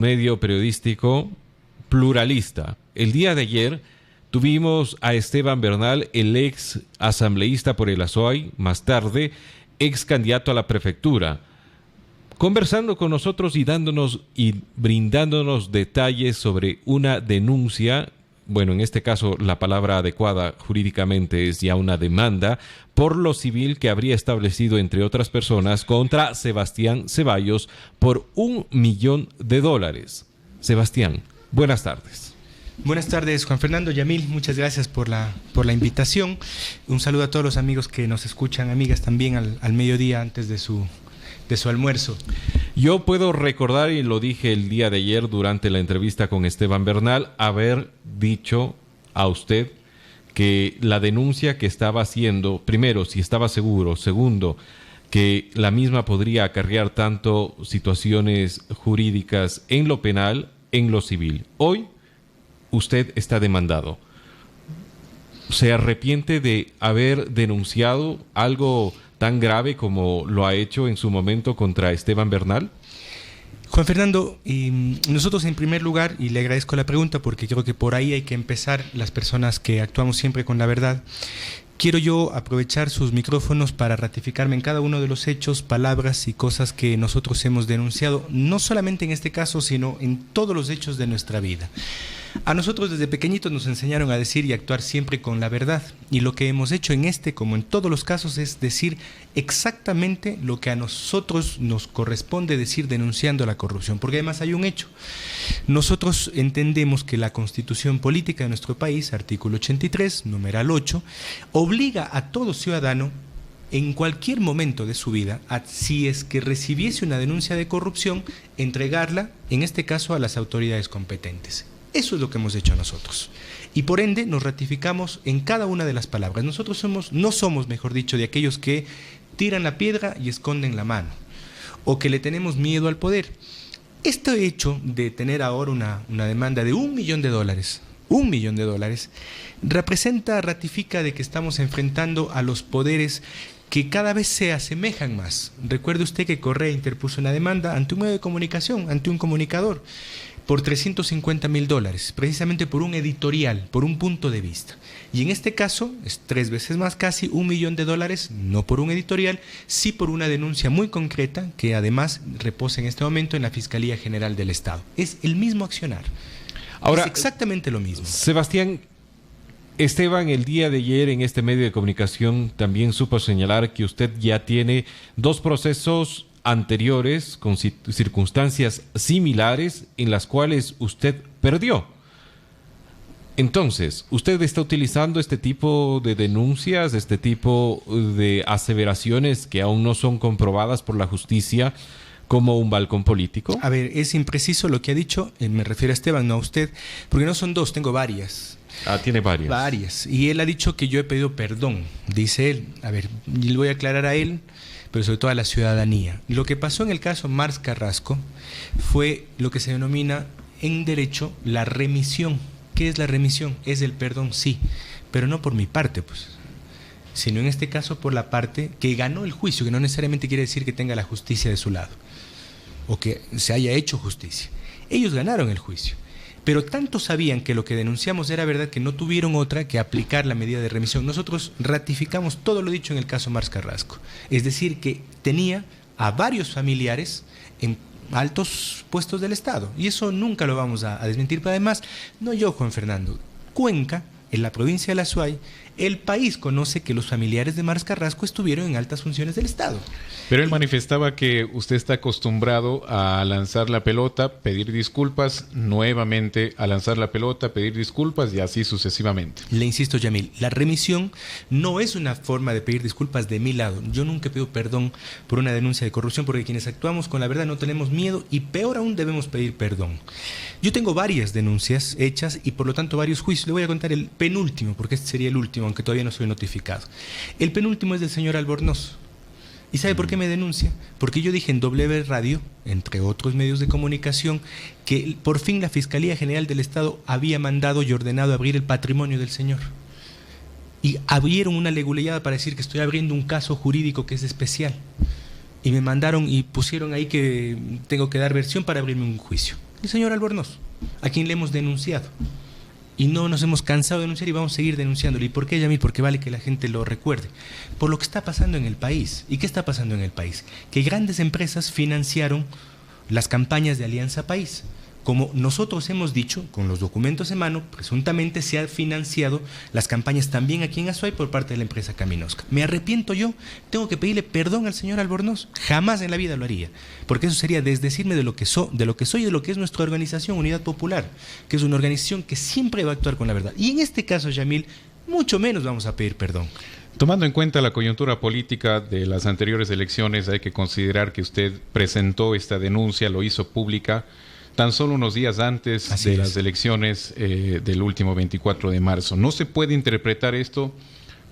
Medio periodístico pluralista. El día de ayer tuvimos a Esteban Bernal, el ex asambleísta por el Azuay, más tarde ex candidato a la prefectura, conversando con nosotros y brindándonos detalles sobre una denuncia. Bueno, en este caso la palabra adecuada jurídicamente es ya una demanda por lo civil que habría establecido, entre otras personas, contra Sebastián Ceballos por $1 millón. Sebastián, buenas tardes. Buenas tardes, Juan Fernando, Yamil, muchas gracias por la invitación. Un saludo a todos los amigos que nos escuchan, amigas también al mediodía antes de su almuerzo. Yo puedo recordar, y lo dije el día de ayer durante la entrevista con Esteban Bernal, haber dicho a usted que la denuncia que estaba haciendo, primero, si estaba seguro, segundo, que la misma podría acarrear tanto situaciones jurídicas en lo penal, en lo civil. Hoy, usted está demandado. ¿Se arrepiente de haber denunciado algo tan grave como lo ha hecho en su momento contra Esteban Bernal? Juan Fernando, nosotros en primer lugar, y le agradezco la pregunta porque creo que por ahí hay que empezar las personas que actuamos siempre con la verdad, quiero yo aprovechar sus micrófonos para ratificarme en cada uno de los hechos, palabras y cosas que nosotros hemos denunciado, no solamente en este caso, sino en todos los hechos de nuestra vida. A nosotros desde pequeñitos nos enseñaron a decir y actuar siempre con la verdad, y lo que hemos hecho en este, como en todos los casos, es decir exactamente lo que a nosotros nos corresponde decir denunciando la corrupción, porque además hay un hecho. Nosotros entendemos que la Constitución Política de nuestro país, artículo 83, numeral 8, obliga a todo ciudadano en cualquier momento de su vida, si es que recibiese una denuncia de corrupción, entregarla, en este caso, a las autoridades competentes. Eso es lo que hemos hecho nosotros. Y por ende nos ratificamos en cada una de las palabras. Nosotros no somos, mejor dicho, de aquellos que tiran la piedra y esconden la mano, o que le tenemos miedo al poder. Este hecho de tener ahora una demanda de $1 millón, $1 millón, ratifica de que estamos enfrentando a los poderes que cada vez se asemejan más. Recuerde usted que Correa interpuso una demanda ante un medio de comunicación, ante un comunicador, por $350,000, precisamente por un editorial, por un punto de vista. Y en este caso, es 3 veces más casi, $1 millón, no por un editorial, sí por una denuncia muy concreta, que además reposa en este momento en la Fiscalía General del Estado. Es el mismo accionar. Ahora, es exactamente lo mismo. Sebastián, Esteban, el día de ayer en este medio de comunicación también supo señalar que usted ya tiene 2 procesos anteriores con circunstancias similares en las cuales usted perdió. Entonces, ¿usted está utilizando este tipo de denuncias, este tipo de aseveraciones que aún no son comprobadas por la justicia como un balcón político? A ver, es impreciso lo que ha dicho, me refiero a Esteban, no a usted, porque no son 2, tengo varias. Tiene varias. Varias. Y él ha dicho que yo he pedido perdón, dice él. A ver, le voy a aclarar a él, pero sobre todo a la ciudadanía. Lo que pasó en el caso Mars Carrasco fue lo que se denomina en derecho la remisión. ¿Qué es la remisión? Es el perdón, sí, pero no por mi parte, pues, sino en este caso por la parte que ganó el juicio, que no necesariamente quiere decir que tenga la justicia de su lado o que se haya hecho justicia. Ellos ganaron el juicio, pero tanto sabían que lo que denunciamos era verdad que no tuvieron otra que aplicar la medida de remisión. Nosotros ratificamos todo lo dicho en el caso Mars Carrasco, es decir, que tenía a varios familiares en altos puestos del Estado, y eso nunca lo vamos a desmentir. Pero además, no yo, Juan Fernando, Cuenca, en la provincia de la Azuay, el país conoce que los familiares de Mars Carrasco estuvieron en altas funciones del Estado. Pero él manifestaba que usted está acostumbrado a lanzar la pelota, pedir disculpas, nuevamente a lanzar la pelota, pedir disculpas y así sucesivamente. Le insisto, Yamil, la remisión no es una forma de pedir disculpas de mi lado. Yo nunca pido perdón por una denuncia de corrupción, porque quienes actuamos con la verdad no tenemos miedo y peor aún debemos pedir perdón. Yo tengo varias denuncias hechas y por lo tanto varios juicios. Le voy a contar el penúltimo, porque este sería el último, aunque todavía no soy notificado. El penúltimo es del señor Albornoz. ¿Y sabe por qué me denuncia? Porque yo dije en W Radio, entre otros medios de comunicación, que por fin la Fiscalía General del Estado había mandado y ordenado abrir el patrimonio del señor. Y abrieron una leguleyada para decir que estoy abriendo un caso jurídico que es especial. Y me mandaron y pusieron ahí que tengo que dar versión para abrirme un juicio. El señor Albornoz, a quien le hemos denunciado. Y no nos hemos cansado de denunciar y vamos a seguir denunciándolo. ¿Y por qué, Yamil? Porque vale que la gente lo recuerde. Por lo que está pasando en el país. ¿Y qué está pasando en el país? Que grandes empresas financiaron las campañas de Alianza País. Como nosotros hemos dicho, con los documentos en mano, presuntamente se han financiado las campañas también aquí en Azuay por parte de la empresa Caminosca. ¿Me arrepiento yo? ¿Tengo que pedirle perdón al señor Albornoz? Jamás en la vida lo haría, porque eso sería desdecirme de lo que soy y de lo que es nuestra organización Unidad Popular, que es una organización que siempre va a actuar con la verdad. Y en este caso, Yamil, mucho menos vamos a pedir perdón. Tomando en cuenta la coyuntura política de las anteriores elecciones, hay que considerar que usted presentó esta denuncia, lo hizo pública, tan solo unos días antes de las elecciones del último 24 de marzo. ¿No se puede interpretar esto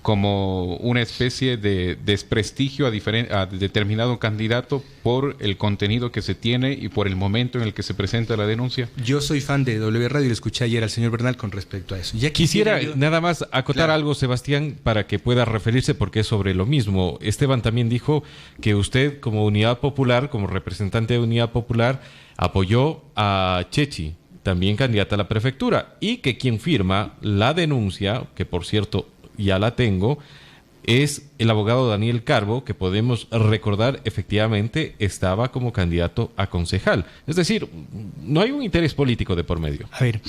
como una especie de desprestigio a determinado candidato por el contenido que se tiene y por el momento en el que se presenta la denuncia? Yo soy fan de W Radio y le escuché ayer al señor Bernal con respecto a eso. Ya quisiera nada más acotar algo, Sebastián, para que pueda referirse, porque es sobre lo mismo. Esteban también dijo que usted, como Unidad Popular, como representante de Unidad Popular, apoyó a Chechi, también candidata a la prefectura, y que quien firma la denuncia, que por cierto ya la tengo, es el abogado Daniel Carbo, que podemos recordar efectivamente estaba como candidato a concejal. Es decir, no hay un interés político de por medio. A ver,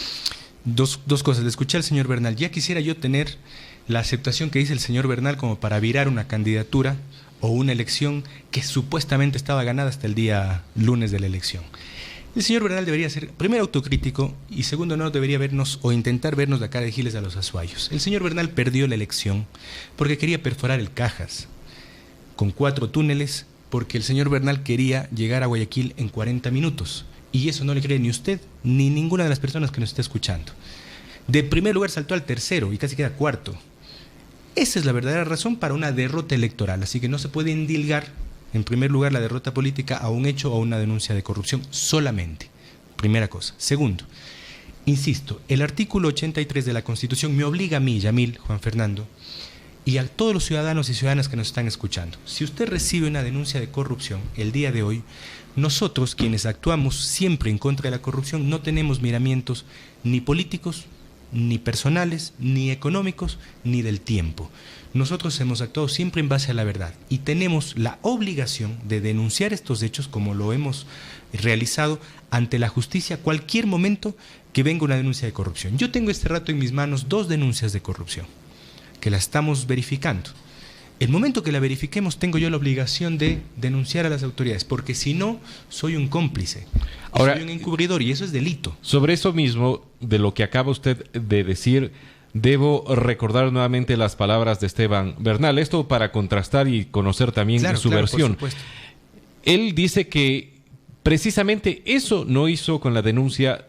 dos cosas. Le escuché al señor Bernal. Ya quisiera yo tener la aceptación que dice el señor Bernal como para virar una candidatura o una elección que supuestamente estaba ganada hasta el día lunes de la elección. El señor Bernal debería ser, primero, autocrítico y segundo, no debería vernos o intentar vernos la cara de giles a los azuayos. El señor Bernal perdió la elección porque quería perforar el Cajas con 4 túneles, porque el señor Bernal quería llegar a Guayaquil en 40 minutos. Y eso no le cree ni usted ni ninguna de las personas que nos está escuchando. De primer lugar saltó al tercero y casi queda cuarto. Esa es la verdadera razón para una derrota electoral, así que no se puede endilgar en primer lugar la derrota política a un hecho o a una denuncia de corrupción solamente. Primera cosa. Segundo, insisto, el artículo 83 de la Constitución me obliga a mí, Yamil, Juan Fernando, y a todos los ciudadanos y ciudadanas que nos están escuchando. Si usted recibe una denuncia de corrupción el día de hoy, nosotros, quienes actuamos siempre en contra de la corrupción, no tenemos miramientos ni políticos, ni personales, ni económicos, ni del tiempo. Nosotros hemos actuado siempre en base a la verdad y tenemos la obligación de denunciar estos hechos como lo hemos realizado ante la justicia cualquier momento que venga una denuncia de corrupción. Yo tengo este rato en mis manos 2 denuncias de corrupción que la estamos verificando. El momento que la verifiquemos tengo yo la obligación de denunciar a las autoridades, porque si no, soy un cómplice, ahora, soy un encubridor y eso es delito. Sobre eso mismo, de lo que acaba usted de decir, debo recordar nuevamente las palabras de Esteban Bernal, esto para contrastar y conocer también su versión. Él dice que precisamente eso no hizo con la denuncia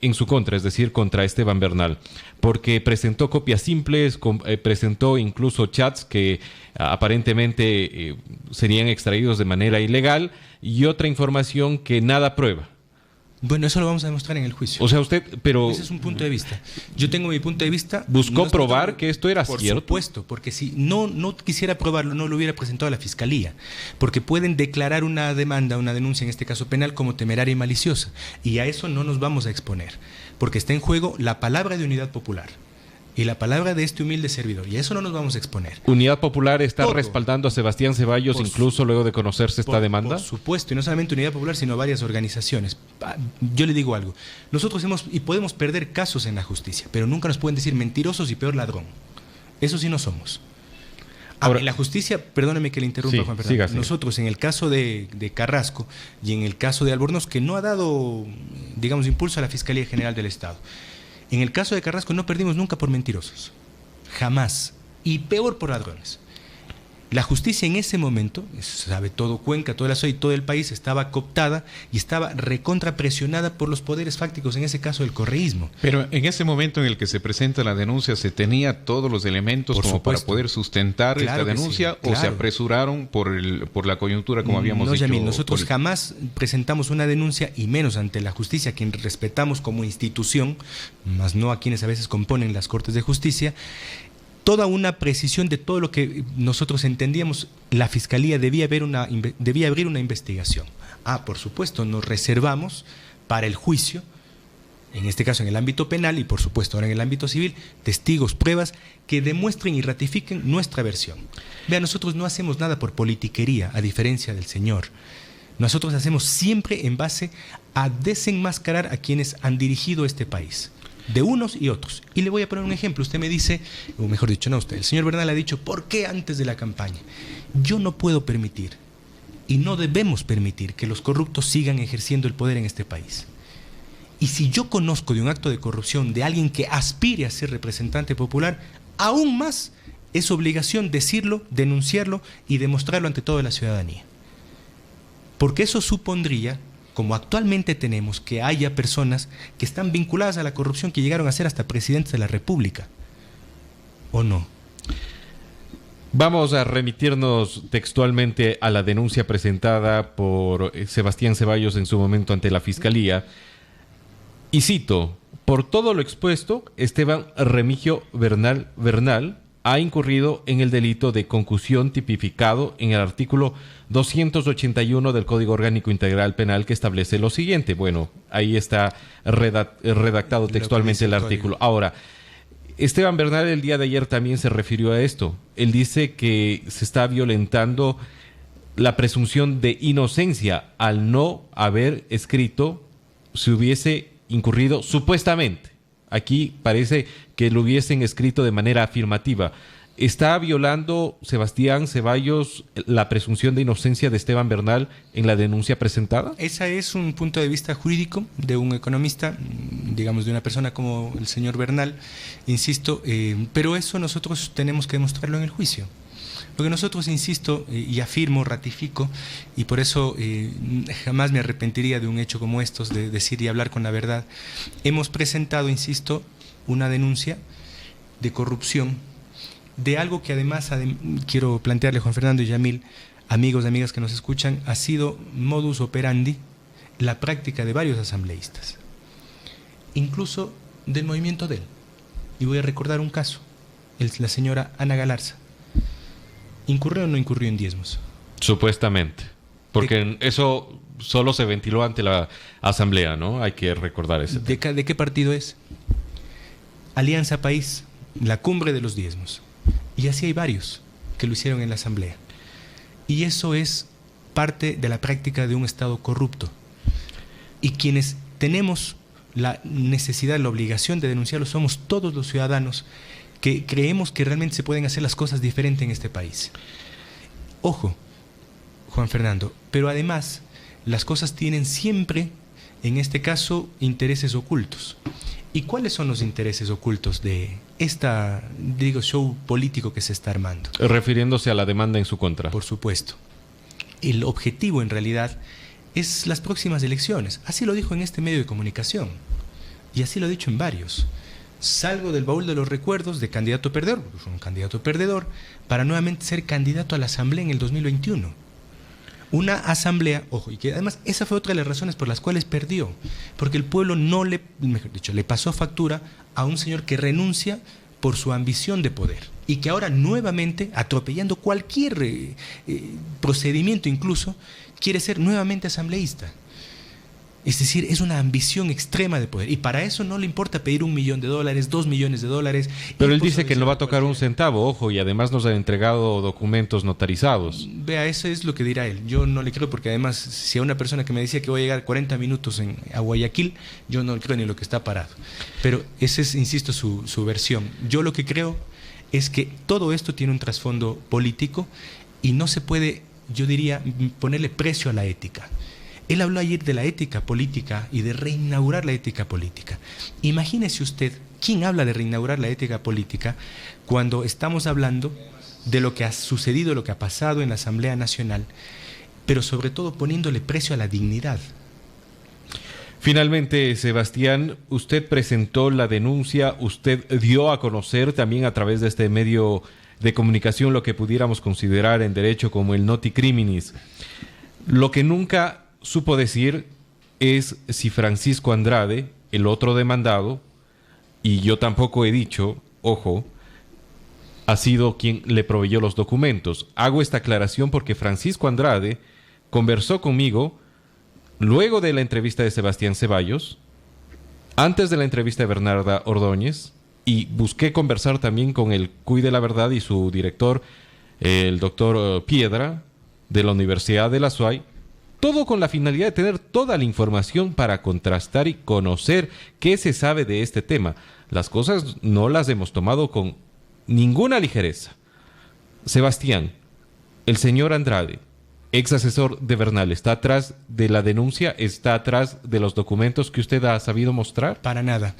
en su contra, es decir, contra Esteban Bernal, porque presentó copias simples, presentó incluso chats que aparentemente serían extraídos de manera ilegal y otra información que nada prueba. Bueno, eso lo vamos a demostrar en el juicio. O sea, usted, pero... Ese es un punto de vista. Yo tengo mi punto de vista... ¿Buscó probar que esto era cierto? Por supuesto, porque si no quisiera probarlo, no lo hubiera presentado a la Fiscalía. Porque pueden declarar una demanda, una denuncia, en este caso penal, como temeraria y maliciosa. Y a eso no nos vamos a exponer. Porque está en juego la palabra de Unidad Popular y la palabra de este humilde servidor. Y a eso no nos vamos a exponer. ¿Unidad Popular está respaldando a Sebastián Ceballos incluso luego de conocerse esta demanda? Por supuesto, y no solamente Unidad Popular, sino varias organizaciones. Yo le digo algo. Nosotros podemos perder casos en la justicia, pero nunca nos pueden decir mentirosos y peor ladrón. Eso sí no somos. Ahora, en la justicia, perdóneme que le interrumpa, Juan Fernando. Siga. Nosotros, en el caso de Carrasco y en el caso de Albornoz, que no ha dado, digamos, impulso a la Fiscalía General del Estado, en el caso de Carrasco no perdimos nunca por mentirosos, jamás, y peor por ladrones. La justicia en ese momento, sabe todo Cuenca, toda la zona y todo el país, estaba cooptada y estaba recontrapresionada por los poderes fácticos, en ese caso el correísmo. Pero en ese momento en el que se presenta la denuncia, ¿se tenía todos los elementos para poder sustentar esta denuncia o se apresuraron por la coyuntura, como habíamos dicho? Yamil, nosotros jamás presentamos una denuncia, y menos ante la justicia, quien respetamos como institución, más no a quienes a veces componen las Cortes de Justicia. Toda una precisión de todo lo que nosotros entendíamos, la Fiscalía debía abrir una investigación. Por supuesto, nos reservamos para el juicio, en este caso en el ámbito penal y por supuesto ahora en el ámbito civil, testigos, pruebas que demuestren y ratifiquen nuestra versión. Vean, nosotros no hacemos nada por politiquería, a diferencia del señor. Nosotros hacemos siempre en base a desenmascarar a quienes han dirigido este país, de unos y otros. Y le voy a poner un ejemplo. Usted me dice, o mejor dicho, no usted, el señor Bernal ha dicho, ¿por qué antes de la campaña? Yo no puedo permitir, y no debemos permitir, que los corruptos sigan ejerciendo el poder en este país. Y si yo conozco de un acto de corrupción de alguien que aspire a ser representante popular, aún más es obligación decirlo, denunciarlo y demostrarlo ante toda la ciudadanía. Porque eso supondría, como actualmente tenemos, que haya personas que están vinculadas a la corrupción que llegaron a ser hasta presidentes de la República. ¿O no? Vamos a remitirnos textualmente a la denuncia presentada por Sebastián Ceballos en su momento ante la Fiscalía. Y cito: por todo lo expuesto, Esteban Remigio Bernal ha incurrido en el delito de concusión tipificado en el artículo 281 del Código Orgánico Integral Penal, que establece lo siguiente. Bueno, ahí está redactado textualmente el artículo. Ahora, Esteban Bernal el día de ayer también se refirió a esto. Él dice que se está violentando la presunción de inocencia al no haber escrito, si hubiese incurrido supuestamente. Aquí parece que lo hubiesen escrito de manera afirmativa. ¿Está violando Sebastián Ceballos la presunción de inocencia de Esteban Bernal en la denuncia presentada? Ese es un punto de vista jurídico de un economista, digamos de una persona como el señor Bernal, insisto, pero eso nosotros tenemos que demostrarlo en el juicio. Porque nosotros, insisto, y afirmo, ratifico, y por eso jamás me arrepentiría de un hecho como estos, de decir y hablar con la verdad. Hemos presentado, insisto, una denuncia de corrupción, de algo que además, quiero plantearle, Juan Fernando y Yamil, amigos y amigas que nos escuchan, ha sido modus operandi la práctica de varios asambleístas, incluso del movimiento de él. Y voy a recordar un caso, la señora Ana Galarza. ¿Incurrió o no incurrió en diezmos? Supuestamente, porque eso solo se ventiló ante la asamblea, ¿no? Hay que recordar eso. ¿De qué partido es? Alianza País, la cumbre de los diezmos. Y así hay varios que lo hicieron en la asamblea. Y eso es parte de la práctica de un Estado corrupto. Y quienes tenemos la necesidad, la obligación de denunciarlo somos todos los ciudadanos que creemos que realmente se pueden hacer las cosas diferentes en este país. Ojo, Juan Fernando, pero además las cosas tienen siempre, en este caso, intereses ocultos. ¿Y cuáles son los intereses ocultos de show político que se está armando? Refiriéndose a la demanda en su contra. Por supuesto. El objetivo, en realidad, es las próximas elecciones. Así lo dijo en este medio de comunicación. Y así lo ha dicho en varios. Salgo del baúl de los recuerdos de candidato perdedor, pues un candidato perdedor, para nuevamente ser candidato a la asamblea en el 2021. Una asamblea, ojo, y que además esa fue otra de las razones por las cuales perdió, porque el pueblo le pasó factura a un señor que renuncia por su ambición de poder y que ahora nuevamente, atropellando cualquier procedimiento incluso, quiere ser nuevamente asambleísta. Es decir, es una ambición extrema de poder. Y para eso no le importa pedir $1 millón, $2 millones. Pero él dice que no va a tocar un centavo, ojo, y además nos ha entregado documentos notarizados. Vea, eso es lo que dirá él. Yo no le creo porque además, si a una persona que me decía que voy a llegar 40 minutos a Guayaquil, yo no le creo ni lo que está parado. Pero esa es, insisto, su versión. Yo lo que creo es que todo esto tiene un trasfondo político y no se puede, yo diría, ponerle precio a la ética. Él habló ayer de la ética política y de reinaugurar la ética política. Imagínese usted, ¿quién habla de reinaugurar la ética política cuando estamos hablando de lo que ha sucedido, lo que ha pasado en la Asamblea Nacional, pero sobre todo poniéndole precio a la dignidad? Finalmente, Sebastián, usted presentó la denuncia, usted dio a conocer también a través de este medio de comunicación lo que pudiéramos considerar en derecho como el noti criminis. Lo que nunca supo decir es si Francisco Andrade, el otro demandado, y yo tampoco he dicho, ojo, ha sido quien le proveyó los documentos. Hago esta aclaración porque Francisco Andrade conversó conmigo luego de la entrevista de Sebastián Ceballos, antes de la entrevista de Bernarda Ordóñez, y busqué conversar también con el CUI de la Verdad y su director, el doctor Piedra, de la Universidad de la SUAY, todo con la finalidad de tener toda la información para contrastar y conocer qué se sabe de este tema. Las cosas no las hemos tomado con ninguna ligereza. Sebastián, el señor Andrade, ex asesor de Bernal, ¿está atrás de la denuncia? ¿Está atrás de los documentos que usted ha sabido mostrar? Para nada.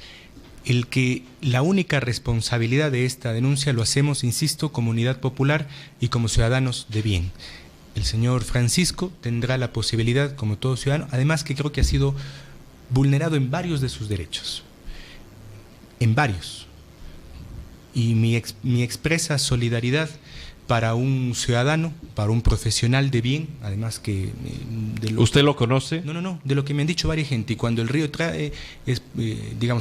La única responsabilidad de esta denuncia lo hacemos, insisto, como Unidad Popular y como ciudadanos de bien. El señor Francisco tendrá la posibilidad, como todo ciudadano, además que creo que ha sido vulnerado en varios de sus derechos. En varios. Y mi expresa solidaridad para un ciudadano, para un profesional de bien, además que... ¿Usted lo conoce? No, de lo que me han dicho varias gente. Y cuando el río trae,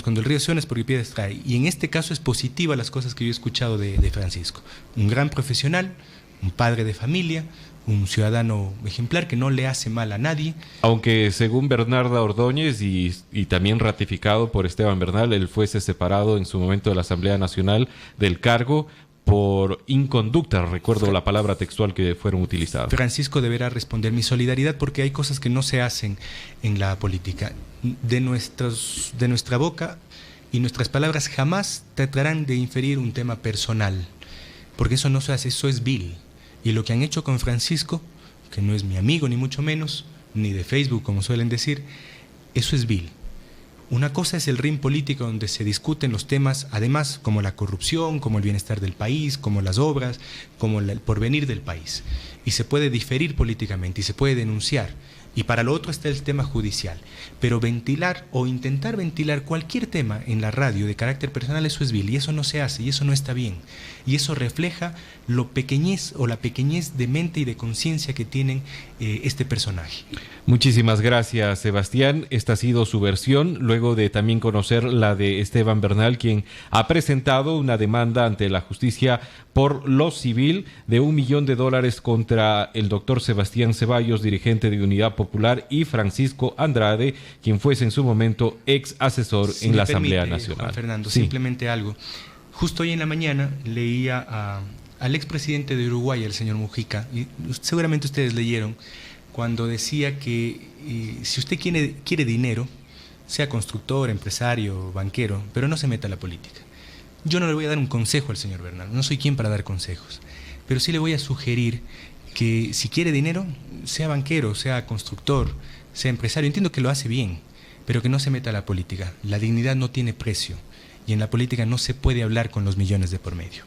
cuando el río suena es porque piedras trae. Y en este caso es positiva las cosas que yo he escuchado de Francisco. Un gran profesional, un padre de familia, un ciudadano ejemplar que no le hace mal a nadie. Aunque según Bernarda Ordóñez y también ratificado por Esteban Bernal, él fuese separado en su momento de la Asamblea Nacional del cargo por inconducta, recuerdo la palabra textual que fueron utilizadas. Francisco deberá responder mi solidaridad porque hay cosas que no se hacen en la política. De nuestra boca y nuestras palabras jamás tratarán de inferir un tema personal, porque eso no se hace, eso es vil. Y lo que han hecho con Francisco, que no es mi amigo ni mucho menos, ni de Facebook como suelen decir, eso es vil. Una cosa es el ring político donde se discuten los temas, además, como la corrupción, como el bienestar del país, como las obras, como el porvenir del país. Y se puede diferir políticamente y se puede denunciar. Y para lo otro está el tema judicial. Pero ventilar o intentar ventilar cualquier tema en la radio de carácter personal, eso es vil. Y eso no se hace y eso no está bien. Y eso refleja la pequeñez de mente y de conciencia que tienen este personaje. Muchísimas gracias, Sebastián. Esta ha sido su versión, luego de también conocer la de Esteban Bernal, quien ha presentado una demanda ante la justicia por lo civil de $1 millón contra el doctor Sebastián Ceballos, dirigente de Unidad Popular, y Francisco Andrade, quien fuese en su momento ex asesor en la Asamblea Nacional. Juan Fernando, sí. Simplemente algo. Justo hoy en la mañana leía al expresidente de Uruguay, el señor Mujica, y seguramente ustedes leyeron, cuando decía que si usted quiere dinero, sea constructor, empresario, banquero, pero no se meta a la política. Yo no le voy a dar un consejo al señor Bernal, no soy quien para dar consejos, pero sí le voy a sugerir que si quiere dinero, sea banquero, sea constructor, sea empresario. Entiendo que lo hace bien, pero que no se meta a la política. La dignidad no tiene precio y en la política no se puede hablar con los millones de por medio.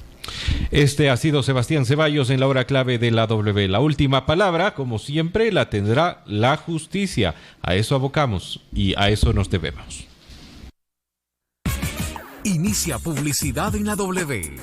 Este ha sido Sebastián Ceballos en la hora clave de la W. La última palabra, como siempre, la tendrá la justicia. A eso abocamos y a eso nos debemos. Inicia publicidad en la W.